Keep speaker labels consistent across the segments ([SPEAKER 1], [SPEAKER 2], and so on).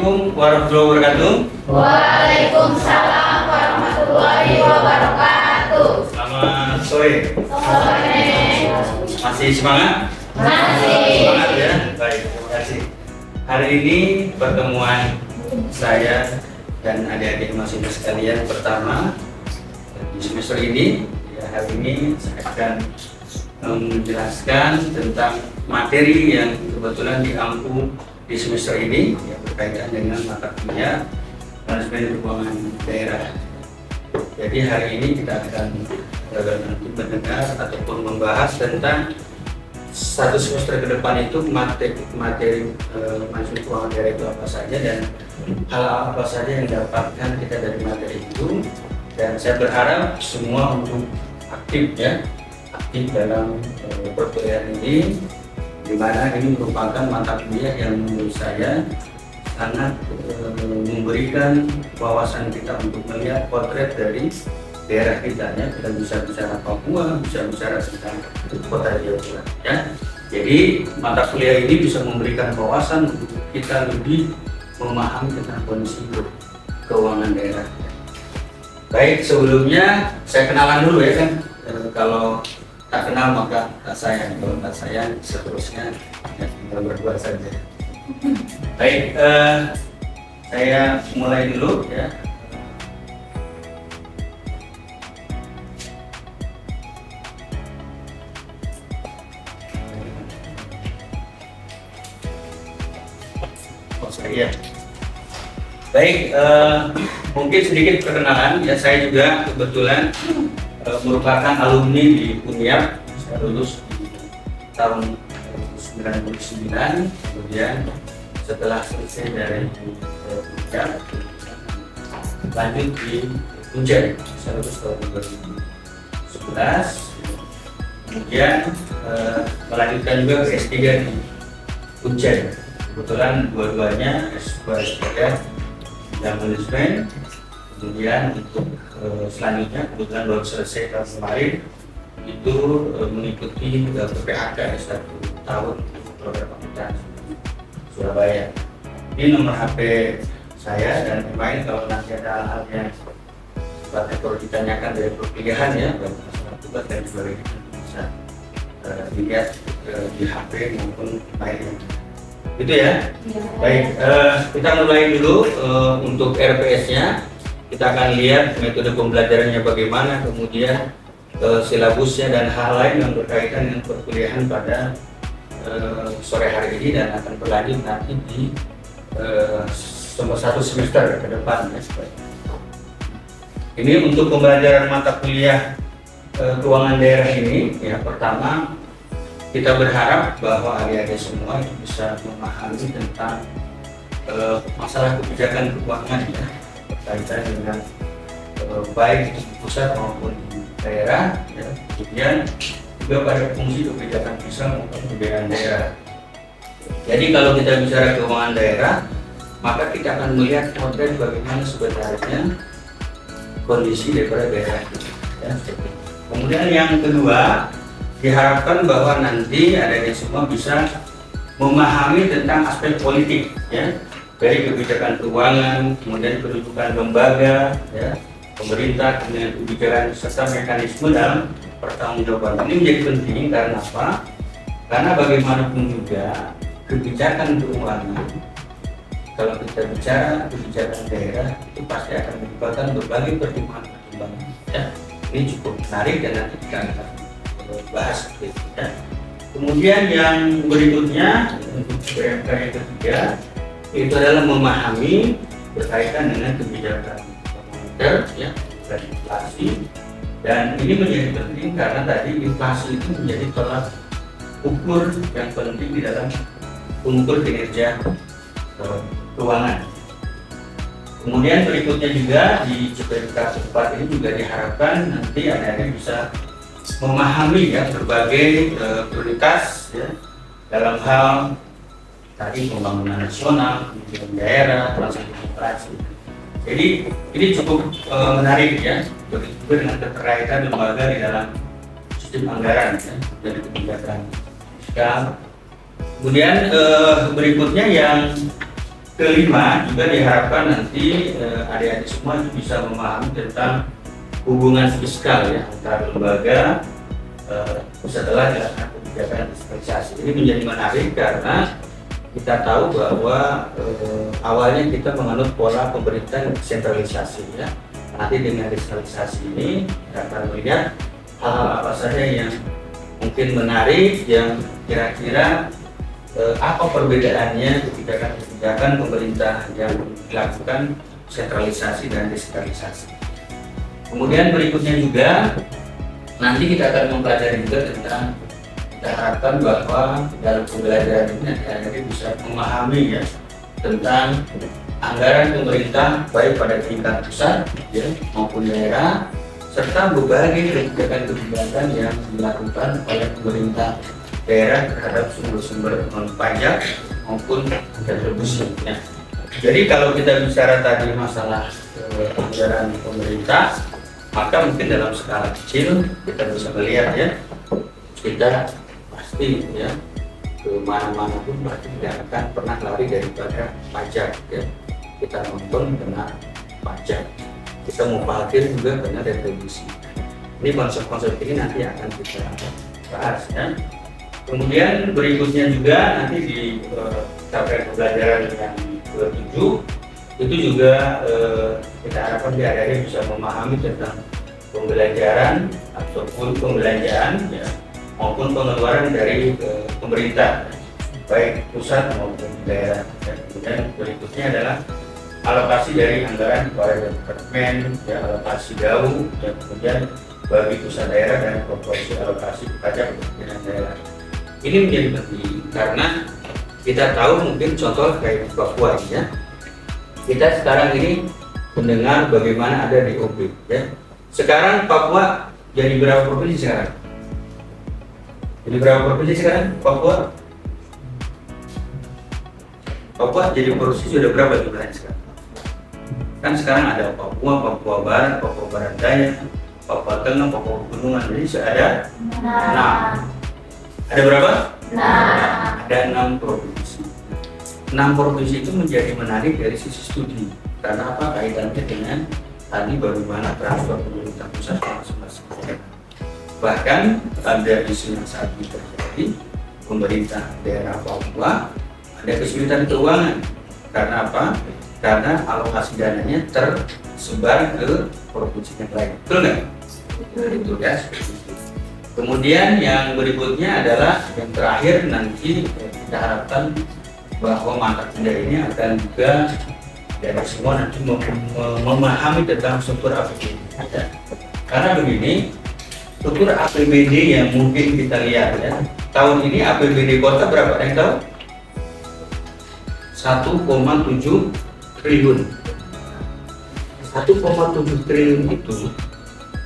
[SPEAKER 1] Assalamualaikum warahmatullahi wabarakatuh.
[SPEAKER 2] Waalaikumsalam warahmatullahi wabarakatuh.
[SPEAKER 1] Selamat sore.
[SPEAKER 2] Sore.
[SPEAKER 1] Masih semangat?
[SPEAKER 2] Masih.
[SPEAKER 1] Semangat ya. Baik, terima kasih. Hari ini pertemuan saya dan adik-adik mahasiswa sekalian pertama di semester ini. Ya, hari ini saya akan menjelaskan tentang materi yang kebetulan diampu di semester ini yang berkaitan dengan mata kuliah manajemen keuangan daerah. Jadi hari ini kita akan nanti mendengar ataupun membahas tentang satu semester ke depan itu materi manajemen keuangan daerah itu apa saja dan hal apa saja yang dapatkan kita dari materi itu. Dan saya berharap semua untuk aktif dalam perkuliahan ini, di mana ini merupakan mata kuliah yang menurut saya sangat memberikan wawasan kita untuk melihat potret dari daerah kita ya. Kita bisa bicara Papua, bisa bicara tentang kota Jayapura ya. Jadi mata kuliah ini bisa memberikan wawasan untuk kita lebih memahami tentang kondisi keuangan daerah. Baik, sebelumnya saya kenalan dulu ya kan. Kalau tak kenal maka tak sayang, kalau tak sayang seterusnya ya, tinggal berdua saja. Baik, saya mulai dulu ya. Oh, saya. Baik, mungkin sedikit perkenalan ya. Saya juga kebetulan merupakan alumni di UNIAP. Saya lulus di tahun 1999, kemudian setelah selesai dari UNIAP lanjut di Unjen. Saya lulus tahun 2011, kemudian melanjutkan juga ke S3 di Unjen. Kebetulan dua-duanya S2 S3 dan manajemen. Kemudian untuk selanjutnya kebetulan baru selesai tahun kemarin itu mengikuti PPAK S1 tahun program akuntansi Surabaya. Ini nomor HP saya dan lain kalau nanti ada hal-hal yang sifatnya perlu ditanyakan dari perkuliahan ya, baik masalah tugas dan sebagainya bisa dilihat di HP maupun lainnya. Itu ya. Baik, kita mulai dulu untuk RPS-nya. Kita akan lihat metode pembelajarannya bagaimana, kemudian silabusnya dan hal lain yang berkaitan dengan perkuliahan pada sore hari ini dan akan berlanjut nanti di satu semester ke depan. Ya. Ini untuk pembelajaran mata kuliah keuangan daerah ini, ya pertama kita berharap bahwa adik-adik semua itu bisa memahami tentang masalah kebijakan keuangan ya. Berkaitan dengan baik di pusat maupun di daerah ya. Kemudian juga pada fungsi kebijakan pusat maupun kebijakan daerah. Jadi kalau kita bicara keuangan daerah, maka kita akan melihat potret bagaimana sebenarnya kondisi daripada daerah ya. Kemudian yang kedua, diharapkan bahwa nanti adik-adik semua bisa memahami tentang aspek politik ya, dari kebijakan keuangan, kemudian kedudukan lembaga, ya, pemerintah, kemudian kebijakan serta mekanisme dalam pertanggungjawaban. Ini menjadi penting karena apa? Karena bagaimanapun juga kebijakan keuangan, kalau kita bicara kebijakan daerah itu pasti akan melibatkan berbagai pertimbangan. Ya. Ini cukup menarik dan nanti kita akan bahas itu. Ya. Kemudian yang berikutnya untuk PMK yang ketiga itu adalah memahami berkaitan dengan kebijakan moneter ya, dan inflasi. Dan ini menjadi penting karena tadi inflasi itu menjadi tolak ukur yang penting di dalam ukur kinerja keuangan. Kemudian berikutnya juga di CPNK 4 ini juga diharapkan nanti adik-adik bisa memahami ya berbagai prioritas ya, dalam hal tadi pembangunan nasional, kemudian daerah, transformasi. Jadi ini cukup menarik ya, begitu dengan keterkaitan lembaga di dalam sistem anggaran ya, dari kebijakan fiskal. Kemudian berikutnya yang kelima juga diharapkan nanti adik-adik semua itu bisa memahami tentang hubungan fiskal ya antara lembaga setelah dilakukan kebijakan desentralisasi. Ini menjadi menarik karena kita tahu bahwa awalnya kita menganut pola pemerintahan sentralisasi ya. Nanti dengan desentralisasi ini kita akan melihat hal-hal apa saja yang mungkin menarik, yang kira-kira apa perbedaannya kebijakan pemerintah yang dilakukan sentralisasi dan desentralisasi. Kemudian berikutnya juga nanti kita akan mempelajari juga tentang, kita harapkan bahwa dalam pembelajaran ini nanti adik-adik bisa memahami ya tentang anggaran pemerintah baik pada tingkat pusat ya, maupun daerah, serta berbagai kebijakan yang dilakukan oleh pemerintah daerah terhadap sumber-sumber non pajak maupun retribusi ya. Jadi kalau kita bicara tadi masalah anggaran pemerintah, maka mungkin dalam skala kecil kita bisa melihat ya, kita pasti ya ke mana-mana pun pasti tidak akan pernah lari daripada pajak ya. Kita nonton kena pajak, kita mau parkir juga kena retribusi. Ini konsep-konsep ini nanti akan kita bahas ya. Kemudian berikutnya juga nanti di capaian pembelajaran yang ke-7 itu juga kita harapkan adik-adik bisa memahami tentang pembelajaran ataupun pembelanjaan ya, maupun pengeluaran dari pemerintah baik pusat maupun daerah. Dan kemudian berikutnya adalah alokasi dari anggaran kepada departemen ya, alokasi DAU, dan kemudian bagi pusat daerah dan proporsi alokasi pajak dengan daerah. Ini menjadi penting karena kita tahu mungkin contoh kayak Papua ya. Kita sekarang ini mendengar bagaimana ada DOP ya. Sekarang Papua jadi berapa provinsi sekarang? Jadi berapa provinsi sekarang Papua? Papua jadi provinsi sudah berapa jumlahnya sekarang? Kan sekarang ada Papua, Papua Barat, Papua Barat Daya, Papua Tengah, Papua Pegunungan. Jadi sudah ada 6. Ada berapa? 6. Ada 6 provinsi. 6 provinsi itu menjadi menarik dari sisi studi. Karena apa? Kaitannya dengan tadi bagaimana transfer pemerintah pusat ke masing-masing daerah. Bahkan ada isu yang saat ini terjadi, pemerintah daerah Papua ada kesulitan keuangan. Karena apa? Karena alokasi dananya tersebar ke provinsi yang lain. Betul nggak? Itu ya. Kemudian yang berikutnya adalah yang terakhir nanti kita harapkan bahwa mata kuliah ini akan juga dari semua nanti memahami tentang struktur APBD. Karena begini, struktur APBD yang mungkin kita lihat ya, tahun ini APBD kota berapa? Yang tahu? 1,7 triliun. 1,7 triliun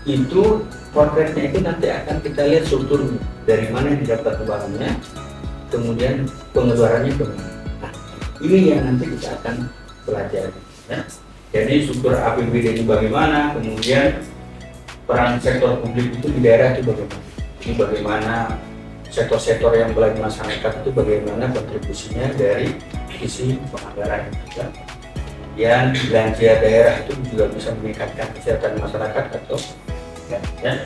[SPEAKER 1] itu potretnya itu nanti akan kita lihat strukturnya, dari mana yang didapat uangnya, kemudian pengeluarannya kemana. Nah, ini yang nanti kita akan pelajari ya. Jadi struktur APBD itu bagaimana, kemudian peran sektor publik itu di daerah itu bagaimana, ini bagaimana sektor-sektor yang melayani masyarakat itu bagaimana kontribusinya dari sisi penganggaran juga. Yang belanja daerah itu juga bisa meningkatkan kesehatan masyarakat atau ya.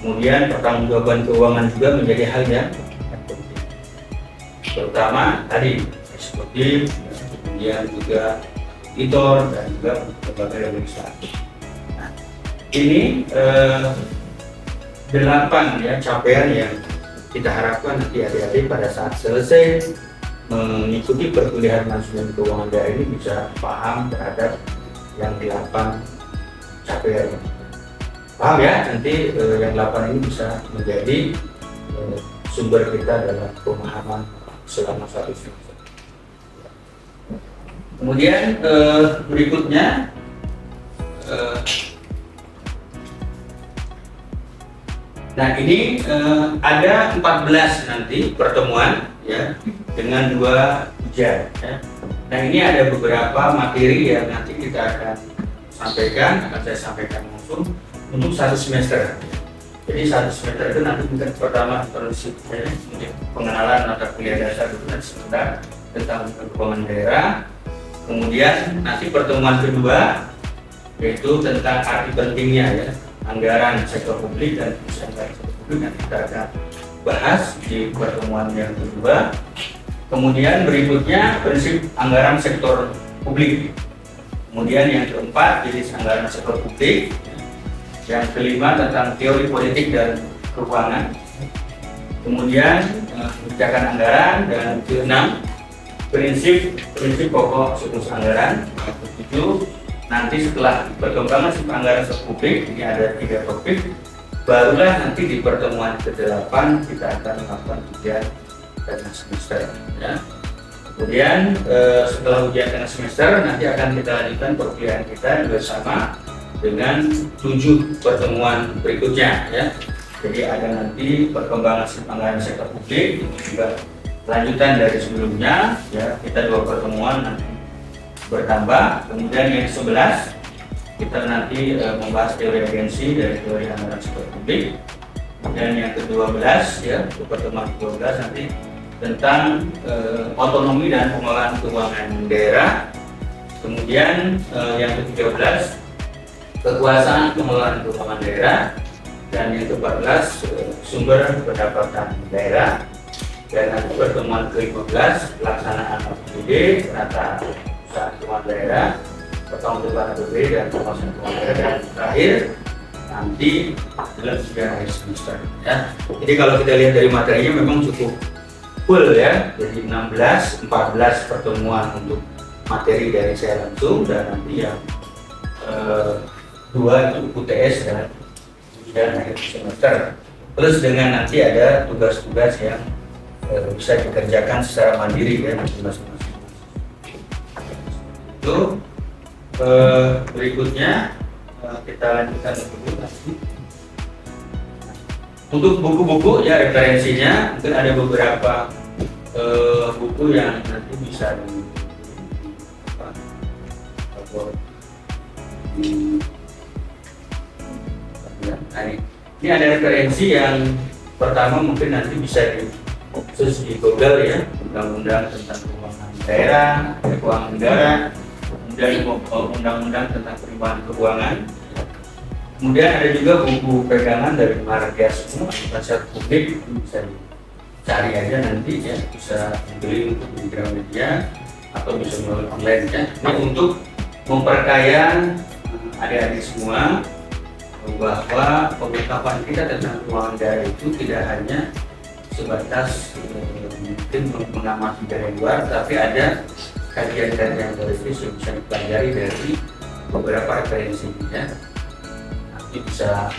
[SPEAKER 1] Kemudian pertanggungjawaban keuangan juga menjadi hal yang penting, terutama tadi eksekutif, kemudian juga auditor dan juga lembaga legislatif. Nah, ini 8 ya capaian yang kita harapkan nanti adik-adik pada saat selesai mengikuti perkuliahan manajemen keuangan daerah ini bisa paham terhadap yang 8 capaian ini. Paham ya, nanti yang 8 ini bisa menjadi sumber kita dalam pemahaman selama 1 semester. Kemudian berikutnya nah ini ada 14 nanti pertemuan ya dengan 2 ujian ya. Nah ini ada beberapa materi yang nanti kita akan saya sampaikan langsung untuk 1 semester. Jadi 1 semester itu nanti tingkat pertama introduksi pengenalan mata kuliah dasar dulu dan sebentar tentang keuangan daerah. Kemudian nanti pertemuan kedua yaitu tentang arti pentingnya ya anggaran sektor publik dan anggaran sektor publik nanti kita akan bahas di pertemuan yang kedua. Kemudian berikutnya prinsip anggaran sektor publik. Kemudian yang keempat jenis anggaran sektor publik. Yang kelima tentang teori politik dan keuangan. Kemudian kebijakan anggaran, dan keenam prinsip pokok siklus anggaran. Ketujuh nanti setelah perkembangan siklus anggaran sektor publik ini ada 3 topik. Barulah nanti di pertemuan ke-8 kita akan melakukan ujian tengah semester. Ya. Kemudian setelah ujian tengah semester nanti akan kita lanjutkan perkuliahan kita bersama dengan 7 pertemuan berikutnya. Ya. Jadi ada nanti perkembangan siklus anggaran sektor publik, ini juga lanjutan dari sebelumnya. Ya, kita 2 pertemuan nanti bertambah. Kemudian yang 11 kita nanti membahas teori agensi dari teori anggaran sektor publik. Dan yang ke-12 ya, pertemuan ke-12 nanti tentang otonomi dan pengelolaan keuangan daerah. Kemudian yang ke-13 kekuasaan pengelolaan keuangan daerah. Dan yang ke-14 sumber pendapatan daerah. Dan nanti pertemuan ke-15 pelaksanaan APBD, rata usaha keuangan daerah, pertanggungjawaban APBD dan pengawasan keuangan daerah. Dan terakhir nanti adalah ujian akhir semester. Ya. Jadi kalau kita lihat dari materinya memang cukup full ya. Jadi 14 pertemuan untuk materi dari saya langsung, dan nanti yang 2 itu UTS dan ujian akhir semester. Plus dengan nanti ada tugas-tugas yang bisa dikerjakan secara mandiri ya masing-masing. Itu berikutnya kita lanjutkan dulu nanti. Untuk buku-buku ya referensinya mungkin ada beberapa buku yang nanti bisa ini ada referensi yang pertama mungkin nanti bisa khusus di Google ya, undang-undang tentang keuangan daerah, keuangan negara, kemudian undang-undang tentang perubahan keuangan. Kemudian ada juga buku pegangan dari Marga semua pasar publik, bisa dicari aja nanti ya, bisa beli untuk di Gramedia atau bisa melalui online ya. Ini untuk memperkaya adik-adik semua bahwa pengetahuan kita tentang keuangan daerah itu tidak hanya sebatas mungkin mengamati dari luar, tapi ada kajian-kajian teoris yang bisa dipelajari dari beberapa referensi ya. Nanti bisa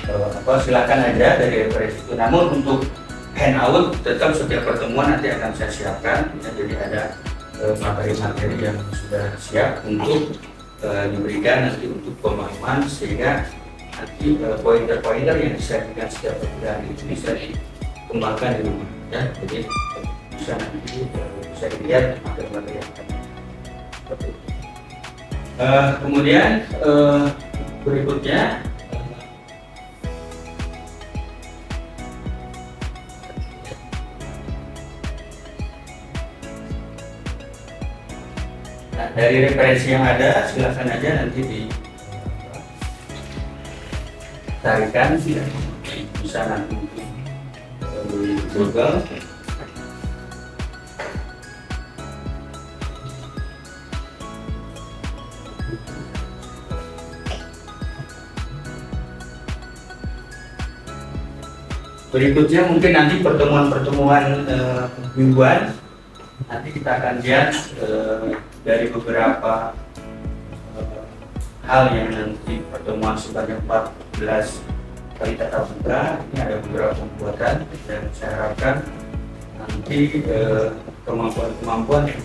[SPEAKER 1] silakan aja dari referensi itu. Namun untuk handout tetap setiap pertemuan nanti akan saya siapkan ya, jadi ada materi-materi yang sudah siap untuk diberikan nanti untuk pemahaman, sehingga nanti pointer-pointer yang disajikan setiap perkuliahan itu bisa dikembangkan di rumah ya. Jadi bisa nanti bisa dilihat materi-materi yang akan seperti itu. Kemudian berikutnya dari referensi yang ada silakan aja nanti ditarikan ya, bisa nanti di Google. Berikutnya mungkin nanti pertemuan-pertemuan mingguan nanti kita akan lihat dari beberapa hal yang nanti pertemuan sebanyak 14 kali tatap muka. Ini ada beberapa pembuatan dan saya harapkan nanti kemampuan-kemampuan yang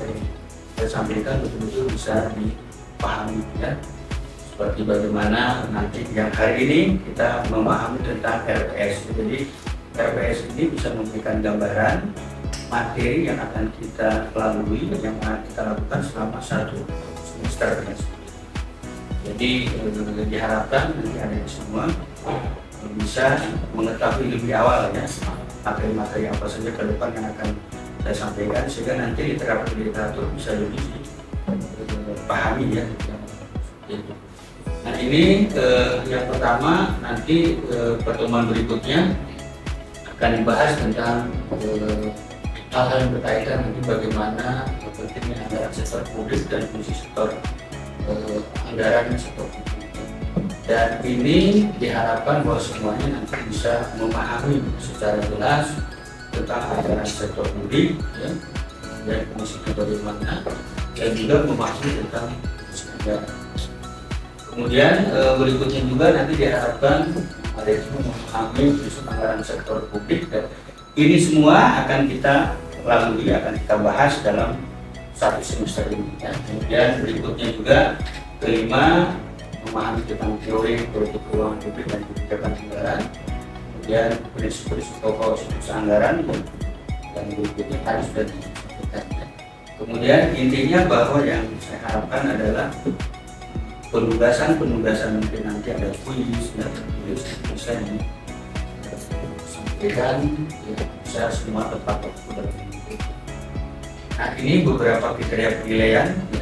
[SPEAKER 1] saya sampaikan betul-betul bisa dipahami ya. Seperti bagaimana nanti yang hari ini kita memahami tentang RPS. Jadi RPS ini bisa memberikan gambaran materi yang akan kita lalui, yang akan kita lakukan selama 1 semester. Jadi diharapkan nanti ada semua bisa mengetahui lebih awal ya materi-materi apa saja ke depan yang akan saya sampaikan, sehingga nanti literatur bisa lebih pahami ya. Nah ini yang pertama, nanti pertemuan berikutnya akan dibahas tentang hal-hal yang berkaitan nanti bagaimana pentingnya anggaran sektor publik dan fungsi sektor anggaran sektor publik. Dan ini diharapkan bahwa semuanya nanti bisa memahami secara jelas tentang anggaran sektor publik ya, dan fungsinya bagaimana, dan juga memahami tentang fungsi anggaran. Kemudian berikutnya juga nanti diharapkan ada yang memahami fungsi anggaran sektor publik, dan ini semua akan kita lalui, akan kita bahas dalam satu semester ini ya. Kemudian berikutnya juga kelima, memahami tentang teori politik keuangan publik dan kebijakan anggaran, kemudian prinsip-prinsip pokok siklus anggaran, dan berikutnya tadi sudah disampaikan. Kemudian intinya bahwa yang saya harapkan adalah penugasan mungkin nanti ada kuis dan bisa yang sampaikan ya, bisa semua tepat waktu dalam itu. Nah ini beberapa kriteria penilaian ya,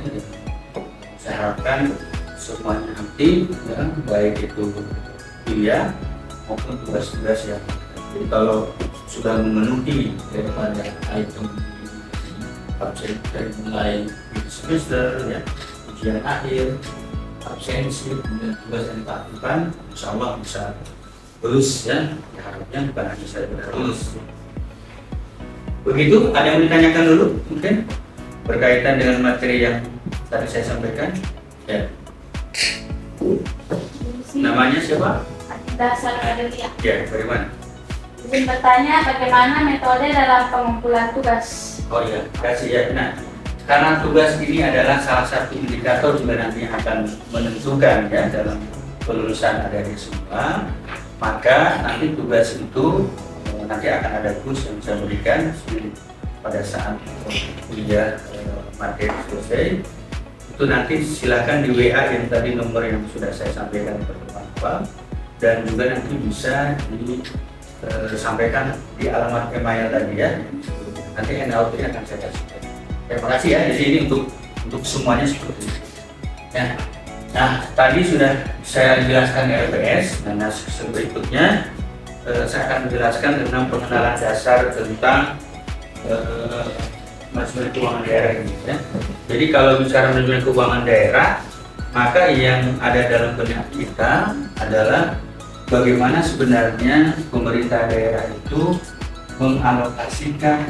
[SPEAKER 1] saya harapkan semuanya aktif ya, baik itu kuliah maupun tugas-tugas yang jadi kalau sudah memenuhi daripada item absen dari mulai semester ya, ujian akhir, absensi, kemudian tugas yang dilakukan, insya Allah bisa lulus ya. Harapnya bukan hanya saya benar lulus. Begitu, ada yang ditanyakan dulu mungkin berkaitan dengan materi yang tadi saya sampaikan ya. Namanya siapa?
[SPEAKER 2] Dasar Adelia.
[SPEAKER 1] Ya, bagaimana?
[SPEAKER 2] Izin bertanya bagaimana metode dalam pengumpulan tugas?
[SPEAKER 1] Oh ya, kasih ya. Nah, karena tugas ini adalah salah satu indikator juga nanti akan menentukan ya dalam kelulusan adik-adik semua, maka nanti tugas itu nanti akan ada kurs yang saya berikan pada saat kuliah materi selesai. Itu nanti silakan di WA yang tadi nomor yang sudah saya sampaikan ke teman-teman, dan juga nanti bisa disampaikan di alamat email tadi ya. Nanti handout-nya akan saya kasih. Terima kasih ya di sini untuk semuanya seperti ini. Ya. Nah, tadi sudah saya jelaskan RPS. Nah, berikutnya saya akan menjelaskan tentang pengenalan dasar tentang manajemen keuangan daerah ini. Ya. Jadi kalau bicara manajemen keuangan daerah, maka yang ada dalam benak kita adalah bagaimana sebenarnya pemerintah daerah itu mengalokasikan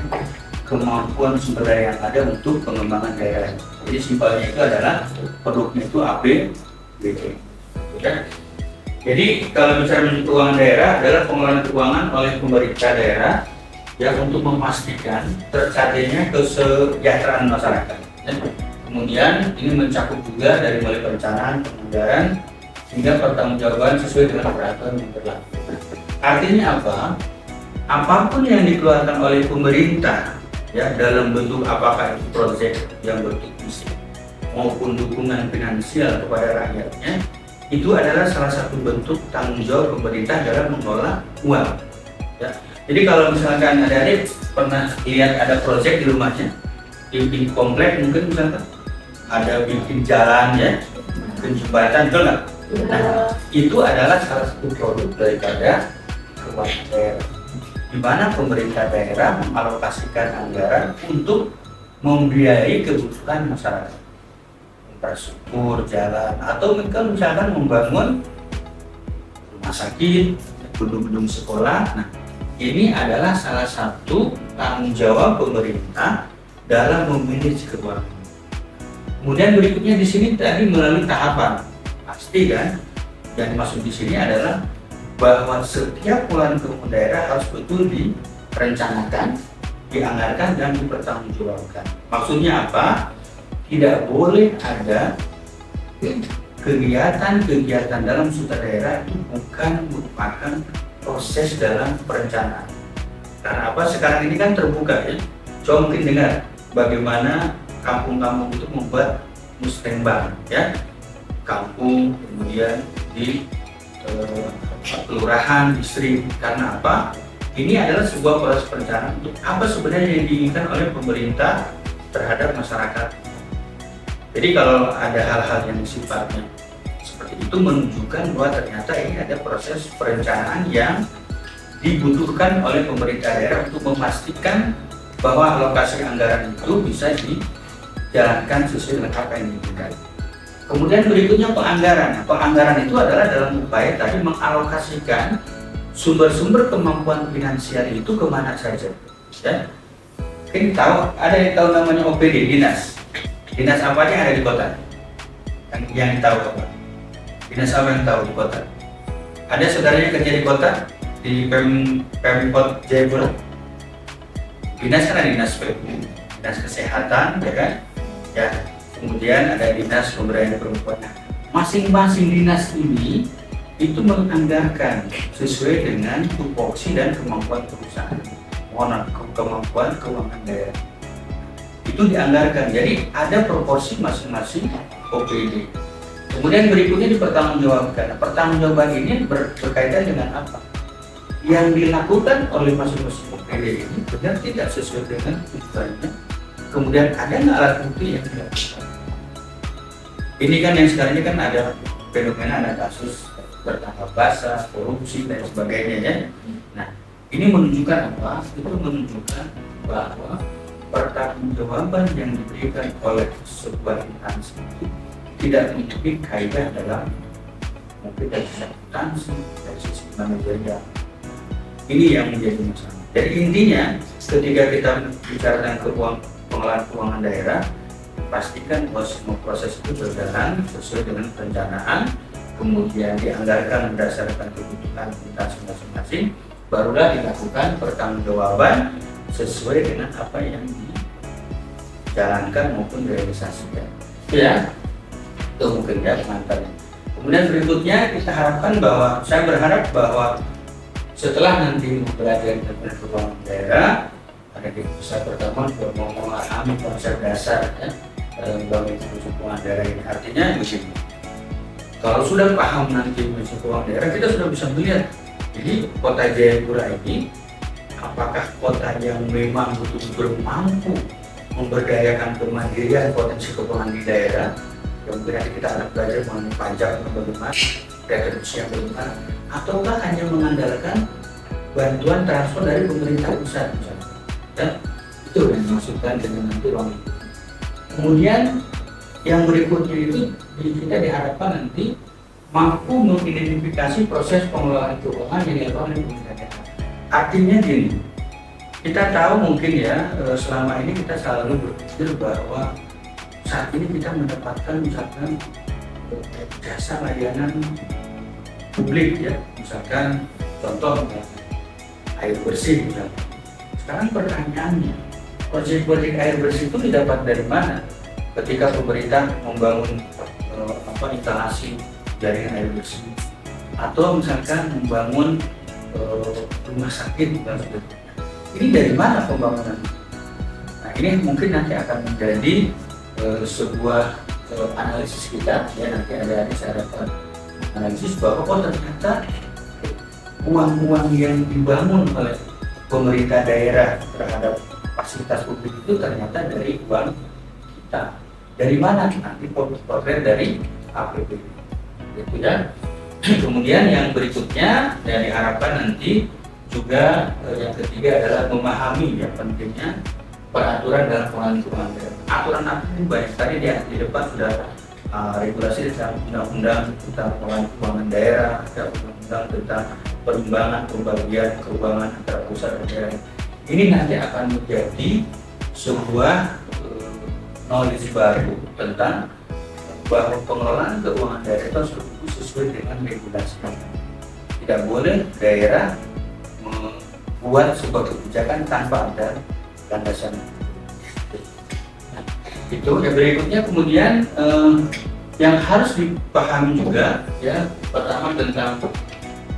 [SPEAKER 1] kemampuan sumber daya yang ada untuk pengembangan daerah. Jadi simpelnya itu adalah produknya itu APBD. Ya. Jadi kalau bicara manajemen keuangan daerah adalah pengelolaan keuangan oleh pemerintah daerah ya untuk memastikan tercapainya kesejahteraan masyarakat. Ya. Kemudian ini mencakup juga dari mulai perencanaan, penganggaran hingga pertanggungjawaban sesuai dengan peraturan yang berlaku. Artinya apa? Apapun yang dikeluarkan oleh pemerintah ya dalam bentuk apakah itu proyek yang bentuk misi maupun dukungan finansial kepada rakyatnya, itu adalah salah satu bentuk tanggung jawab pemerintah dalam mengelola uang. Ya. Jadi kalau misalkan adik-adik pernah lihat ada proyek di rumahnya, di komplek mungkin misalkan ada bikin jalan ya, bikin jembatan, betul nggak? Nah, itu adalah salah satu produk daripada keuangan daerah, di mana pemerintah daerah mengalokasikan anggaran untuk membiayai kebutuhan masyarakat, infrastruktur, jalan, atau misalkan membangun rumah sakit, gedung-gedung sekolah. Nah, ini adalah salah satu tanggung jawab pemerintah dalam memanage keuangan. Kemudian berikutnya di sini tadi melalui tahapan, pasti kan yang dimaksud di sini adalah bahwa setiap pengeluaran keuangan daerah harus betul direncanakan, dianggarkan, dan dipertanggungjawabkan. Maksudnya apa? Tidak boleh ada kegiatan dalam suatu daerah itu bukan merupakan proses dalam perencanaan. Karena apa? Sekarang ini kan terbuka ya. Coba mungkin dengar bagaimana kampung-kampung itu membuat musrenbang ya. Kampung, kemudian di kelurahan, distrik. Karena apa? Ini adalah sebuah proses perencanaan untuk apa sebenarnya yang diinginkan oleh pemerintah terhadap masyarakat. Jadi kalau ada hal-hal yang sifatnya seperti itu menunjukkan bahwa ternyata ini ada proses perencanaan yang dibutuhkan oleh pemerintah daerah untuk memastikan bahwa alokasi anggaran itu bisa dijalankan sesuai dengan apa yang diinginkan. Kemudian berikutnya penganggaran. Penganggaran itu adalah dalam upaya tadi mengalokasikan sumber-sumber kemampuan finansial itu kemana saja. Ya. Mungkin tahu, ada yang tahu namanya OPD, dinas. Dinas apa yang ada di kota? Yang tahu apa? Dinas apa yang tahu di kota? Ada saudaranya kerja di kota? Di Pemkot Jayapura? Dinas kan ada dinas dinas kesehatan, ya kan? Ya. Kemudian ada dinas pemberdayaan perempuan. Masing-masing dinas ini itu menganggarkan sesuai dengan tupoksi dan kemampuan perusahaan, kemampuan keuangan daerah. Itu dianggarkan. Jadi ada proporsi masing-masing OPD. Kemudian berikutnya dipertanggungjawabkan. Pertanggungjawaban ini berkaitan dengan apa? Yang dilakukan oleh masing-masing OPD ini benar tidak sesuai dengan tujuannya. Kemudian ada nggak alat bukti yang dilakukan? Ini kan yang sekarang ini kan ada fenomena, ada kasus bertangkap basah, korupsi dan sebagainya ya. Nah, ini menunjukkan apa? Itu menunjukkan bahwa pertanggungjawaban yang diberikan oleh sebuah instansi tidak memiliki kaidah dalam mungkin dari sisi instansi, dari sisi manajerial. Ini yang menjadi masalah. Jadi intinya ketika kita bicara tentang pengelolaan keuangan daerah, pastikan bahwa semua proses itu berjalan sesuai dengan perencanaan, kemudian dianggarkan berdasarkan kebutuhan instansi masing-masing, barulah dilakukan pertanggungjawaban sesuai dengan apa yang dijalankan maupun direalisasikan. Ya, itu mungkin ya pengantarnya. Kemudian berikutnya kita harapkan bahwa, saya berharap bahwa setelah nanti belajar tentang keuangan daerah, ada di pusat pertama mau memahami konsep dasar ya, dalam institusi keuangan daerah ini. Artinya begini, kalau sudah paham nanti institusi keuangan daerah, kita sudah bisa melihat jadi kota Jayapura ini apakah kota yang memang betul-betul mampu memberdayakan kemandirian potensi keuangan di daerah. Kemudian nanti kita akan belajar mengenai pajak bagaimana, retribusi yang bagaimana, ataukah hanya mengandalkan bantuan transfer dari pemerintah pusat misalnya. Dan itu yang dimaksudkan dengan nanti ruang itu. Kemudian yang berikutnya itu kita diharapkan nanti mampu mengidentifikasi proses pengelolaan keuangan yang dilakukan oleh pemerintah daerah. Artinya gini, kita tahu mungkin ya selama ini kita selalu berpikir bahwa saat ini kita mendapatkan misalkan jasa layanan publik ya, misalkan contoh air bersih misalkan. Sekarang pertanyaannya, proyek-proyek air bersih itu didapat dari mana? Ketika pemerintah membangun instalasi jaringan air bersih, atau misalkan membangun rumah sakit dan sebagainya. Ini dari mana pembangunan? Nah, ini mungkin nanti akan menjadi sebuah analisis kita ya, nanti ada saya dapat analisis bahwa ternyata uang-uang yang dibangun oleh pemerintah daerah terhadap fasilitas publik itu ternyata dari uang kita. Dari mana? Nanti potret dari APBD. Gitu ya. Kemudian yang berikutnya yang diharapkan nanti juga yang ketiga adalah memahami ya pentingnya peraturan dalam pengelolaan keuangan daerah. Aturan apa ini banyak tadi di depan sudah regulasi tentang undang-undang tentang pengelolaan keuangan daerah, ada undang-undang tentang perimbangan pembagian keuangan antara pusat dan daerah. Ini nanti akan menjadi sebuah knowledge baru tentang bahwa pengelolaan keuangan daerah itu harus sesuai dengan regulasi. Tidak boleh daerah membuat sebuah kebijakan tanpa ada landasan. Itu yang berikutnya kemudian yang harus dipahami juga ya, pertama tentang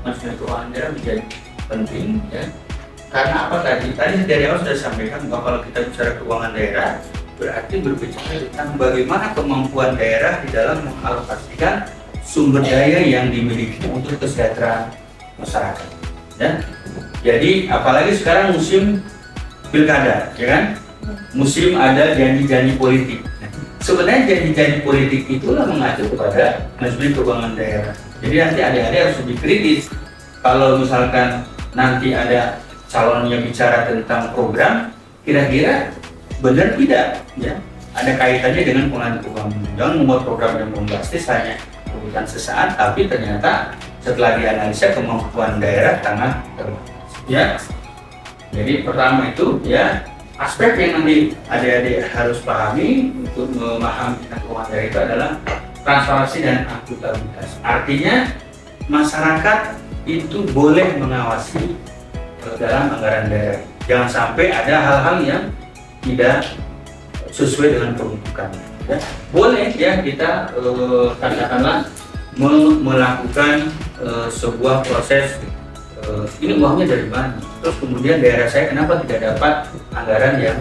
[SPEAKER 1] manajemen keuangan daerah menjadi penting ya. Karena apa tadi dari awal sudah sampaikan bahwa kalau kita bicara keuangan daerah berarti berbicara tentang bagaimana kemampuan daerah di dalam mengalokasikan sumber daya yang dimiliki untuk kesejahteraan masyarakat ya. Jadi apalagi sekarang musim pilkada ya kan, musim ada janji-janji politik. sebenarnya janji-janji politik itulah mengacu kepada manajemen keuangan daerah. Jadi nanti adik-adik harus lebih kritis. Kalau misalkan nanti ada calon yang bicara tentang program, kira-kira benar tidak? Ya, ada kaitannya dengan pengelolaan keuangan. Jangan membuat program yang bombastis hanya kebutuhan sesaat, tapi ternyata setelah dianalisa kemampuan daerah sangat terbatas. Ya, jadi pertama itu ya aspek yang nanti adik-adik harus pahami untuk memahami keuangan daerah itu adalah transparansi dan akuntabilitas. Artinya masyarakat itu boleh mengawasi dalam anggaran daerah. Jangan sampai ada hal-hal yang tidak sesuai dengan peruntukan. Ya. Boleh ya kita katakanlah melakukan sebuah proses ini uangnya dari mana? Terus kemudian daerah saya kenapa tidak dapat anggaran yang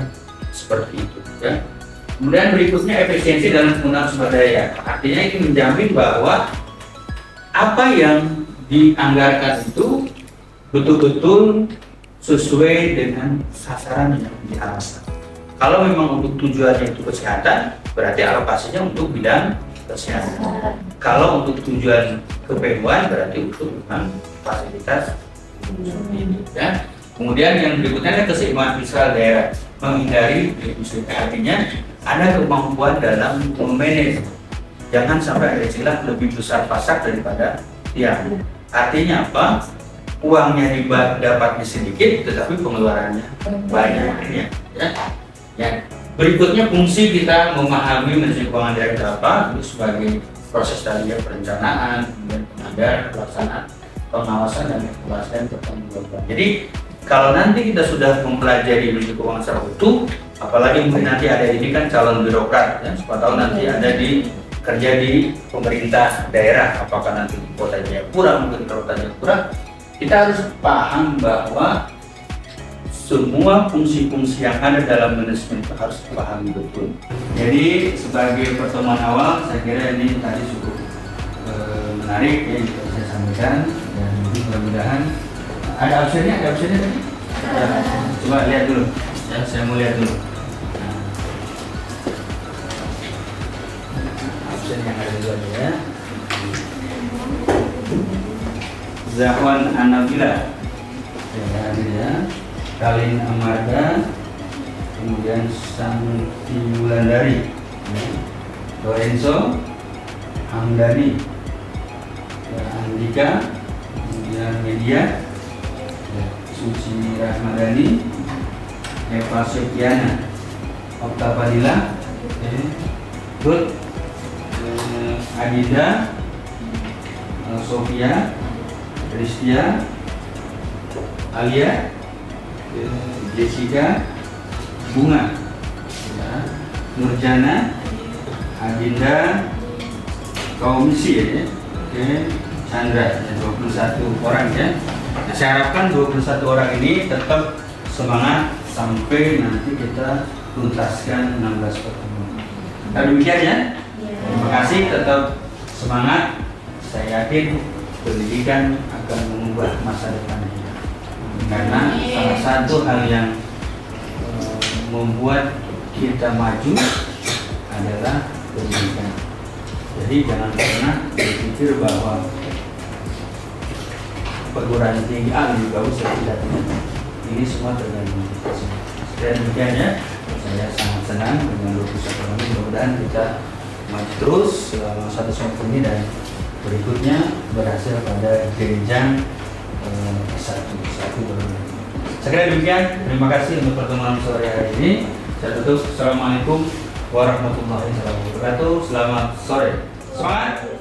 [SPEAKER 1] seperti itu? Ya. Kemudian berikutnya efisiensi dalam penggunaan sumber daya. Artinya ini menjamin bahwa apa yang dianggarkan itu betul-betul sesuai dengan sasaran yang diharapkan. Kalau memang untuk tujuannya itu kesehatan, berarti alokasinya untuk bidang kesehatan. Kalau untuk tujuan kepeduan, berarti untuk fasilitas ini. Ya. Kemudian yang berikutnya adalah keseimbangan fiskal daerah, menghindari defisit. Artinya ada kemampuan dalam memanage. Jangan sampai ada istilah lebih besar pasak daripada tiang. Artinya apa? Uangnya dapatnya sedikit, tetapi pengeluarannya banyak. Ya. Ya. Berikutnya fungsi kita memahami manajemen keuangan daerah itu apa? Itu sebagai proses tadi ya perencanaan, kemudian penganggaran, pelaksanaan, pengawasan dan evaluasi dan pertanggungjawaban. Jadi kalau nanti kita sudah mempelajari manajemen keuangan secara utuh, apalagi mungkin nanti ada ini kan calon birokrat, ya, siapa tahu nanti ada di kerja di pemerintah daerah, apakah nanti di kota Jayapura, mungkin kota Jayapura, kita harus paham bahwa semua fungsi-fungsi yang ada dalam manajemen itu harus dipahami betul. Jadi sebagai pertemuan awal, saya kira ini tadi cukup menarik ya yang bisa saya sampaikan, dan mudah-mudahan ada absennya tadi? Ya, coba lihat dulu, ya saya mau lihat dulu. Absen yang ada dulu ya. Zahwan Anabila, ya hadir ya. Kalin Amarga, kemudian Santi Wulandari, ya. Lorenzo Hamdani, ya, Andika, kemudian Media, ya. Suci Rahmadani, Eva Sofiana, Okta Fadila, ya. Good, Adida, Sofia, Kristia, Alia, Jessica, Bunga, ya. Nurjana, Adinda, Komisi ya, oke. Chandra, ya, 21 orang ya. Nah, saya harapkan 21 orang ini tetap semangat sampai nanti kita tuntaskan 16 pertemuan. Nah, demikian ya. Terima kasih, tetap semangat. Saya yakin pendidikan akan mengubah masa depan kita. Karena salah satu hal yang membuat kita maju adalah pendidikan. Jadi jangan pernah berpikir bahwa perguruan tinggi A lebih bagus atau tidak. Ini semua tergantung kita semua. Dan demikian ya, saya sangat senang dengan 21 orang ini. Mudah-mudahan kita maju terus selama satu semester ini dan berikutnya berhasil pada jenjang satu berikutnya. Sekali demikian, terima kasih untuk pertemuan sore hari ini. Saya tutup. Assalamualaikum warahmatullahi wabarakatuh. Selamat sore. Semangat.